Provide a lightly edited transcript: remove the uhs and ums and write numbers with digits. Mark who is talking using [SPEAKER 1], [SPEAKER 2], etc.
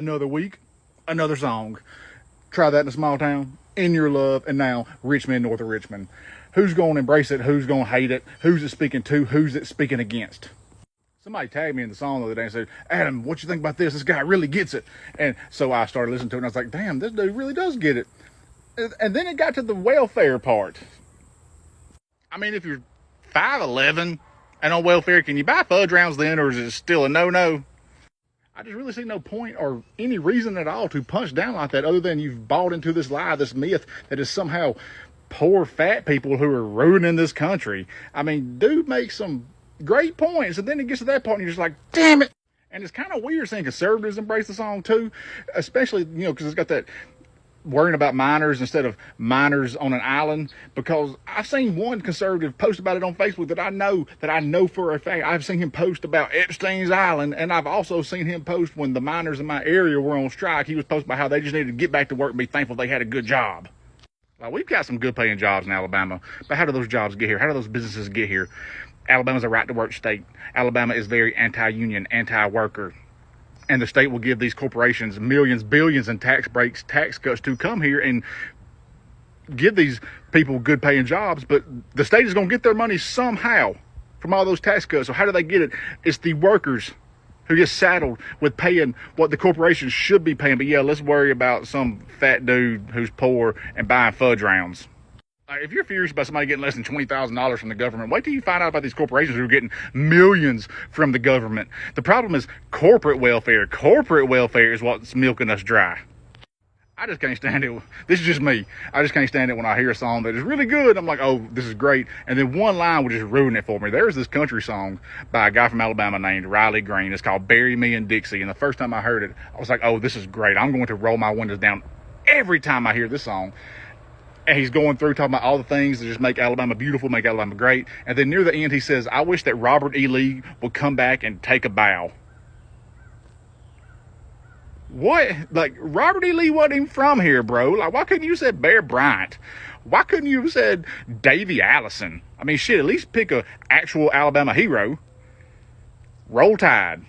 [SPEAKER 1] Another week, another song. Try that in a small town, In Your Love, and now Richmond, north of Richmond. Who's going to embrace it? Who's going to hate it? Who's it speaking to? Who's it speaking against? Somebody tagged me in the song the other day and said, Adam, what you think about this? This guy really gets it. And so I started listening to it, and I was like, damn, this dude really does get it. And then it got to the welfare part. I mean, if you're 5'11" and on welfare, can you buy fudge rounds then, or is it still a no-no? I just really see no point or any reason at all to punch down like that, other than you've bought into this lie, this myth that is somehow poor fat people who are ruining this country. I mean, dude makes some great points, and then it gets to that point and you're just like, damn it. And it's kind of weird seeing conservatives embrace the song too, especially, because it's got that worrying about minors instead of minors on an island, because I've seen one conservative post about it on Facebook that I know for a fact. I've seen him post about Epstein's Island, and I've also seen him post when the miners in my area were on strike. He was posting about how they just needed to get back to work and be thankful they had a good job. Well, we've got some good paying jobs in Alabama, but how do those jobs get here? How do those businesses get here? Alabama's a right to work state. Alabama is very anti-union, anti-worker. And the state will give these corporations millions, billions in tax breaks, tax cuts to come here and give these people good paying jobs. But the state is going to get their money somehow from all those tax cuts. So how do they get it? It's the workers who get saddled with paying what the corporations should be paying. But yeah, let's worry about some fat dude who's poor and buying fudge rounds. If you're furious about somebody getting less than $20,000 from the government, wait till you find out about these corporations who are getting millions from the government. The problem is corporate welfare. Corporate welfare is what's milking us dry. I just can't stand it. This is just me. I just can't stand it when I hear a song that is really good. I'm like, oh, this is great. And then one line would just ruin it for me. There's this country song by a guy from Alabama named Riley Green. It's called Bury Me in Dixie. And the first time I heard it, I was like, oh, this is great. I'm going to roll my windows down every time I hear this song. And he's going through talking about all the things that just make Alabama beautiful, make Alabama great. And then near the end, he says, I wish that Robert E. Lee would come back and take a bow. What? Like, Robert E. Lee wasn't even from here, bro. Like, why couldn't you said Bear Bryant? Why couldn't you have said Davy Allison? I mean, shit, at least pick a actual Alabama hero. Roll Tide.